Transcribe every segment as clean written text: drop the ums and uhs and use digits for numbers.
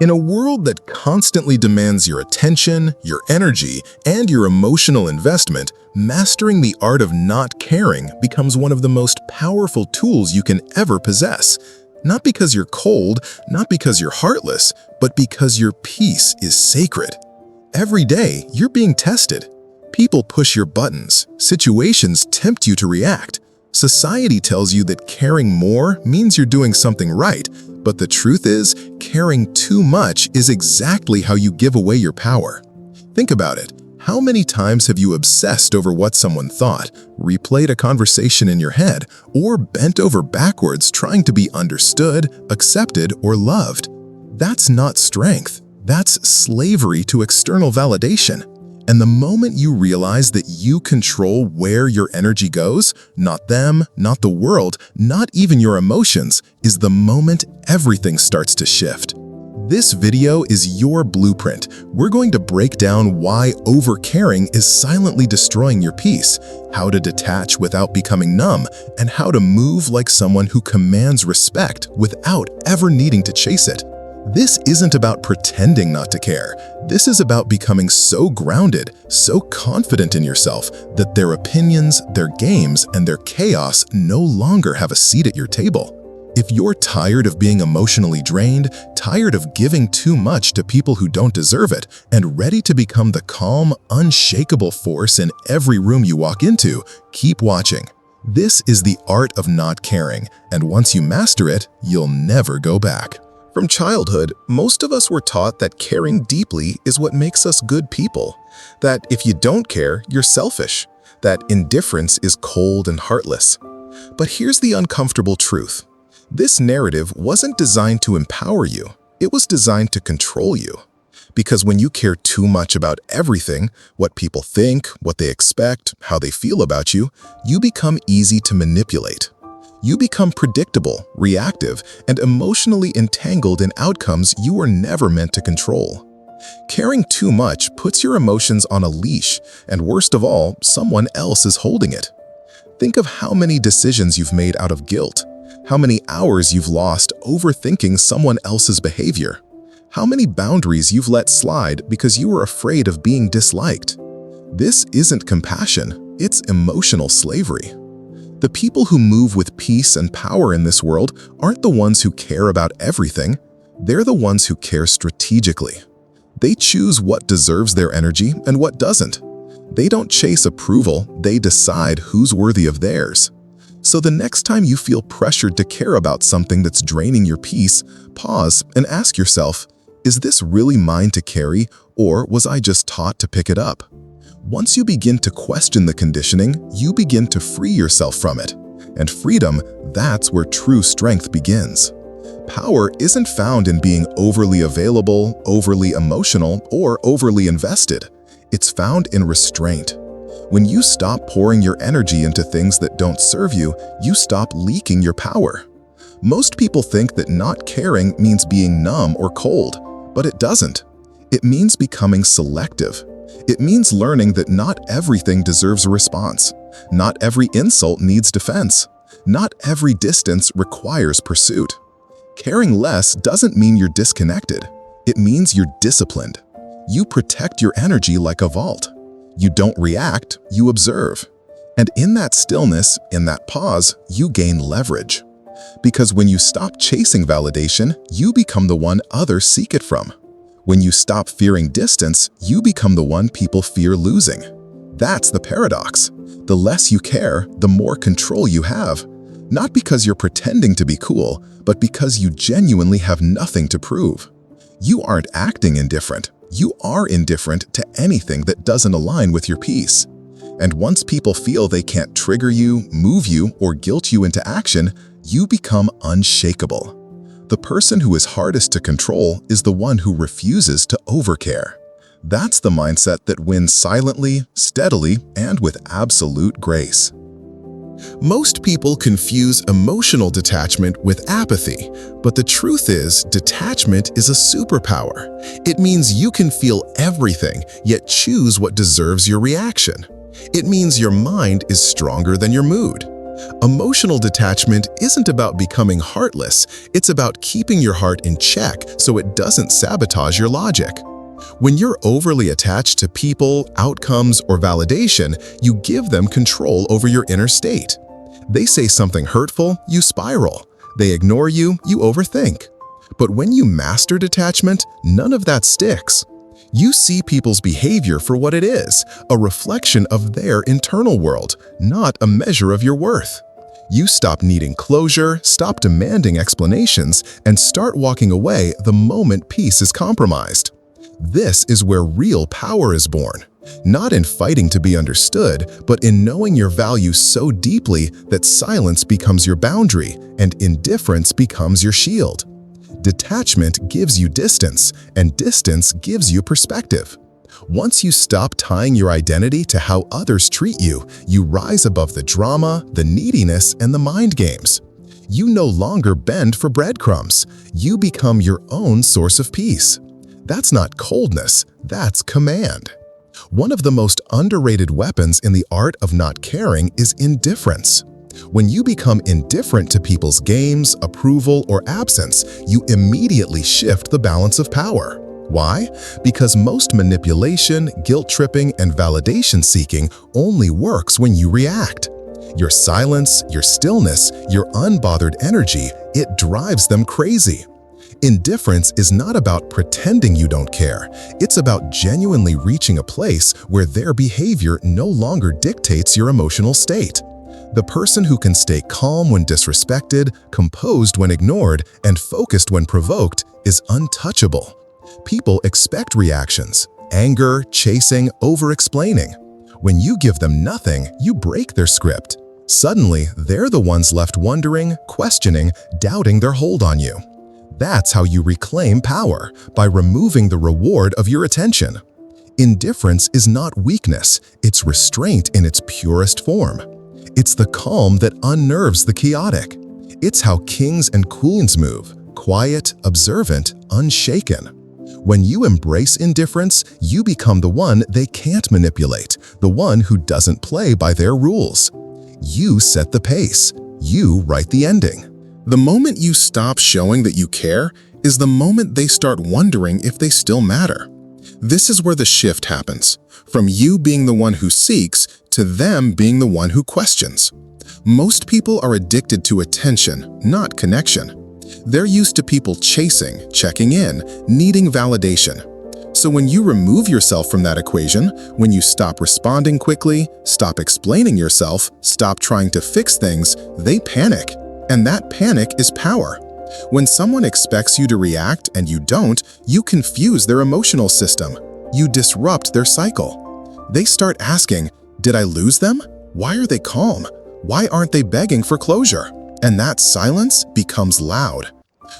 In a world that constantly demands your attention, your energy, and your emotional investment, mastering the art of not caring becomes one of the most powerful tools you can ever possess. Not because you're cold, not because you're heartless, but because your peace is sacred. Every day, you're being tested. People push your buttons, situations tempt you to react. Society tells you that caring more means you're doing something right, but the truth is, caring too much is exactly how you give away your power. Think about it. How many times have you obsessed over what someone thought, replayed a conversation in your head, or bent over backwards trying to be understood, accepted, or loved? That's not strength. That's slavery to external validation. And the moment you realize that you control where your energy goes, not them, not the world, not even your emotions, is the moment everything starts to shift. This video is your blueprint. We're going to break down why overcaring is silently destroying your peace, how to detach without becoming numb, and how to move like someone who commands respect without ever needing to chase it. This isn't about pretending not to care. This is about becoming so grounded, so confident in yourself that their opinions, their games, and their chaos no longer have a seat at your table. If you're tired of being emotionally drained, tired of giving too much to people who don't deserve it, and ready to become the calm, unshakable force in every room you walk into, keep watching. This is the art of not caring, and once you master it, you'll never go back. From childhood, most of us were taught that caring deeply is what makes us good people, that if you don't care, you're selfish, that indifference is cold and heartless. But here's the uncomfortable truth. This narrative wasn't designed to empower you, it was designed to control you. Because when you care too much about everything, what people think, what they expect, how they feel about you become easy to manipulate. You become predictable, reactive, and emotionally entangled in outcomes you were never meant to control. Caring too much puts your emotions on a leash, and worst of all, someone else is holding it. Think of how many decisions you've made out of guilt, how many hours you've lost overthinking someone else's behavior, how many boundaries you've let slide because you were afraid of being disliked. This isn't compassion, it's emotional slavery. The people who move with peace and power in this world aren't the ones who care about everything. They're the ones who care strategically. They choose what deserves their energy and what doesn't. They don't chase approval, they decide who's worthy of theirs. So the next time you feel pressured to care about something that's draining your peace, pause and ask yourself, is this really mine to carry, or was I just taught to pick it up? Once you begin to question the conditioning, you begin to free yourself from it. And freedom, that's where true strength begins. Power isn't found in being overly available, overly emotional, or overly invested. It's found in restraint. When you stop pouring your energy into things that don't serve you, you stop leaking your power. Most people think that not caring means being numb or cold, but it doesn't. It means becoming selective. It means learning that not everything deserves a response. Not every insult needs defense. Not every distance requires pursuit. Caring less doesn't mean you're disconnected. It means you're disciplined. You protect your energy like a vault. You don't react, you observe. And in that stillness, in that pause, you gain leverage. Because when you stop chasing validation, you become the one others seek it from. When you stop fearing distance, you become the one people fear losing. That's the paradox. The less you care, the more control you have. Not because you're pretending to be cool, but because you genuinely have nothing to prove. You aren't acting indifferent. You are indifferent to anything that doesn't align with your peace. And once people feel they can't trigger you, move you, or guilt you into action, you become unshakable. The person who is hardest to control is the one who refuses to overcare. That's the mindset that wins silently, steadily, and with absolute grace. Most people confuse emotional detachment with apathy, but the truth is, detachment is a superpower. It means you can feel everything, yet choose what deserves your reaction. It means your mind is stronger than your mood. Emotional detachment isn't about becoming heartless, it's about keeping your heart in check so it doesn't sabotage your logic. When you're overly attached to people, outcomes, or validation, you give them control over your inner state. They say something hurtful, you spiral. They ignore you, you overthink. But when you master detachment, none of that sticks. You see people's behavior for what it is, a reflection of their internal world, not a measure of your worth. You stop needing closure, stop demanding explanations, and start walking away the moment peace is compromised. This is where real power is born, not in fighting to be understood, but in knowing your value so deeply that silence becomes your boundary and indifference becomes your shield. Detachment gives you distance, and distance gives you perspective. Once you stop tying your identity to how others treat you, you rise above the drama, the neediness, and the mind games. You no longer bend for breadcrumbs. You become your own source of peace. That's not coldness, that's command. One of the most underrated weapons in the art of not caring is indifference. When you become indifferent to people's games, approval, or absence, you immediately shift the balance of power. Why? Because most manipulation, guilt-tripping, and validation-seeking only works when you react. Your silence, your stillness, your unbothered energy, it drives them crazy. Indifference is not about pretending you don't care. It's about genuinely reaching a place where their behavior no longer dictates your emotional state. The person who can stay calm when disrespected, composed when ignored, and focused when provoked is untouchable. People expect reactions: anger, chasing, over-explaining. When you give them nothing, you break their script. Suddenly, they're the ones left wondering, questioning, doubting their hold on you. That's how you reclaim power, by removing the reward of your attention. Indifference is not weakness, it's restraint in its purest form. It's the calm that unnerves the chaotic. It's how kings and queens move, quiet, observant, unshaken. When you embrace indifference, you become the one they can't manipulate, the one who doesn't play by their rules. You set the pace. You write the ending. The moment you stop showing that you care is the moment they start wondering if they still matter. This is where the shift happens, from you being the one who seeks to them being the one who questions. Most people are addicted to attention, not connection. They're used to people chasing, checking in, needing validation. So when you remove yourself from that equation, when you stop responding quickly, stop explaining yourself, stop trying to fix things, they panic. And that panic is power. When someone expects you to react and you don't, you confuse their emotional system. You disrupt their cycle. They start asking, "Did I lose them? Why are they calm? Why aren't they begging for closure?" And that silence becomes loud.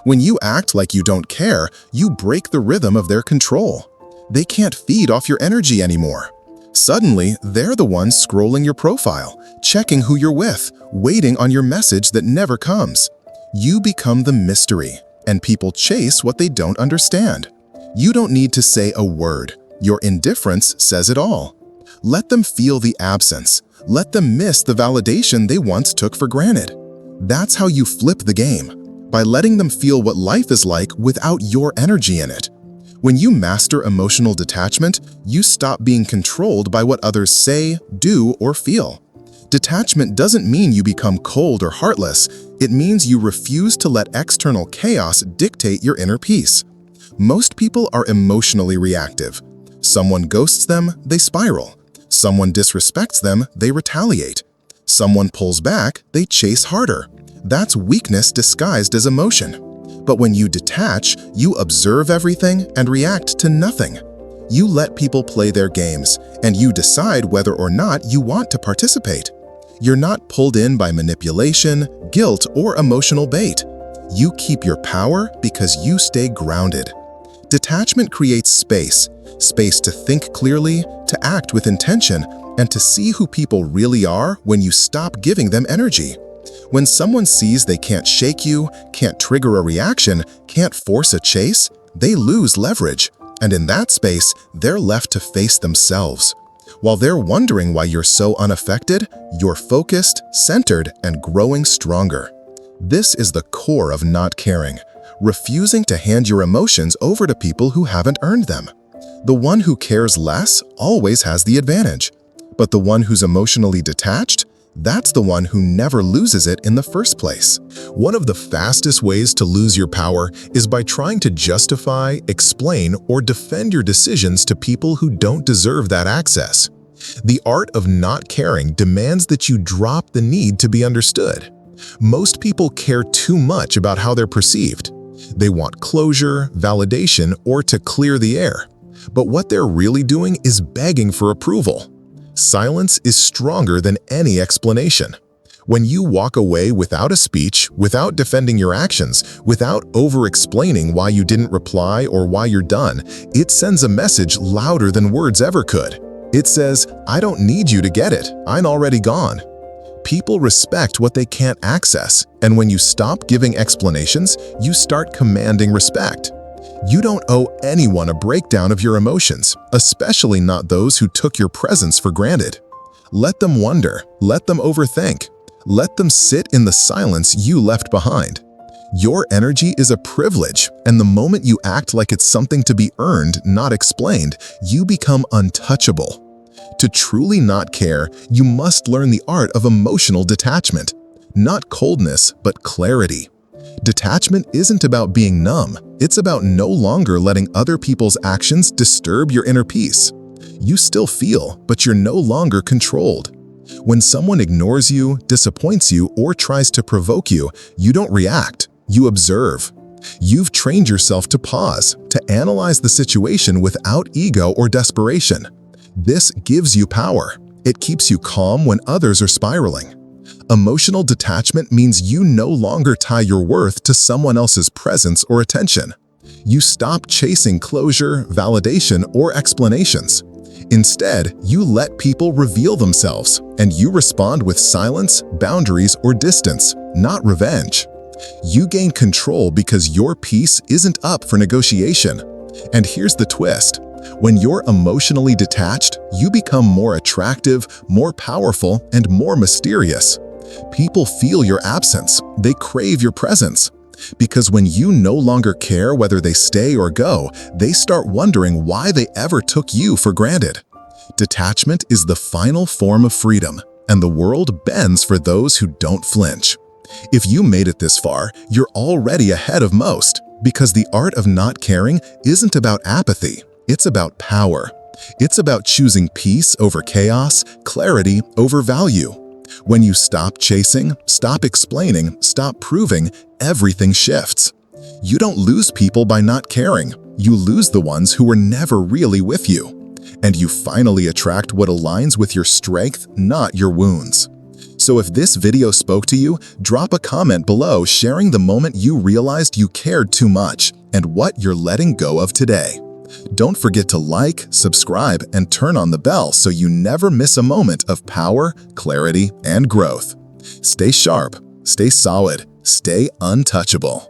When you act like you don't care, you break the rhythm of their control. They can't feed off your energy anymore. Suddenly, they're the ones scrolling your profile, checking who you're with, waiting on your message that never comes. You become the mystery, and people chase what they don't understand. You don't need to say a word. Your indifference says it all. Let them feel the absence. Let them miss the validation they once took for granted. That's how you flip the game, by letting them feel what life is like without your energy in it. When you master emotional detachment, you stop being controlled by what others say, do, or feel. Detachment doesn't mean you become cold or heartless. It means you refuse to let external chaos dictate your inner peace. Most people are emotionally reactive. Someone ghosts them, they spiral. Someone disrespects them, they retaliate. Someone pulls back, they chase harder. That's weakness disguised as emotion. But when you detach, you observe everything and react to nothing. You let people play their games, and you decide whether or not you want to participate. You're not pulled in by manipulation, guilt, or emotional bait. You keep your power because you stay grounded. Detachment creates space to think clearly, to act with intention, and to see who people really are when you stop giving them energy. When someone sees they can't shake you, can't trigger a reaction, can't force a chase, they lose leverage. And in that space, they're left to face themselves. While they're wondering why you're so unaffected, you're focused, centered, and growing stronger. This is the core of not caring, refusing to hand your emotions over to people who haven't earned them. The one who cares less always has the advantage, but the one who's emotionally detached, that's the one who never loses it in the first place. One of the fastest ways to lose your power is by trying to justify, explain, or defend your decisions to people who don't deserve that access. The art of not caring demands that you drop the need to be understood. Most people care too much about how they're perceived. They want closure, validation, or to clear the air. But what they're really doing is begging for approval. Silence is stronger than any explanation. When you walk away without a speech, without defending your actions, without over-explaining why you didn't reply or why you're done, it sends a message louder than words ever could. It says, "I don't need you to get it. I'm already gone." People respect what they can't access, and when you stop giving explanations, you start commanding respect. You don't owe anyone a breakdown of your emotions, especially not those who took your presence for granted. Let them wonder, let them overthink, let them sit in the silence you left behind. Your energy is a privilege, and the moment you act like it's something to be earned, not explained, you become untouchable. To truly not care, you must learn the art of emotional detachment. Not coldness, but clarity. Detachment isn't about being numb. It's about no longer letting other people's actions disturb your inner peace. You still feel, but you're no longer controlled. When someone ignores you, disappoints you, or tries to provoke you, you don't react, you observe. You've trained yourself to pause, to analyze the situation without ego or desperation. This gives you power. It keeps you calm when others are spiraling. Emotional detachment means you no longer tie your worth to someone else's presence or attention. You stop chasing closure, validation, or explanations. Instead, you let people reveal themselves, and you respond with silence, boundaries, or distance, not revenge. You gain control because your peace isn't up for negotiation. And here's the twist. When you're emotionally detached, you become more attractive, more powerful, and more mysterious. People feel your absence. They crave your presence. Because when you no longer care whether they stay or go, they start wondering why they ever took you for granted. Detachment is the final form of freedom, and the world bends for those who don't flinch. If you made it this far, you're already ahead of most, because the art of not caring isn't about apathy. It's about power. It's about choosing peace over chaos, clarity over value. When you stop chasing, stop explaining, stop proving, everything shifts. You don't lose people by not caring. You lose the ones who were never really with you. And you finally attract what aligns with your strength, not your wounds. So if this video spoke to you, drop a comment below sharing the moment you realized you cared too much and what you're letting go of today. Don't forget to like, subscribe, and turn on the bell so you never miss a moment of power, clarity, and growth. Stay sharp, stay solid, stay untouchable.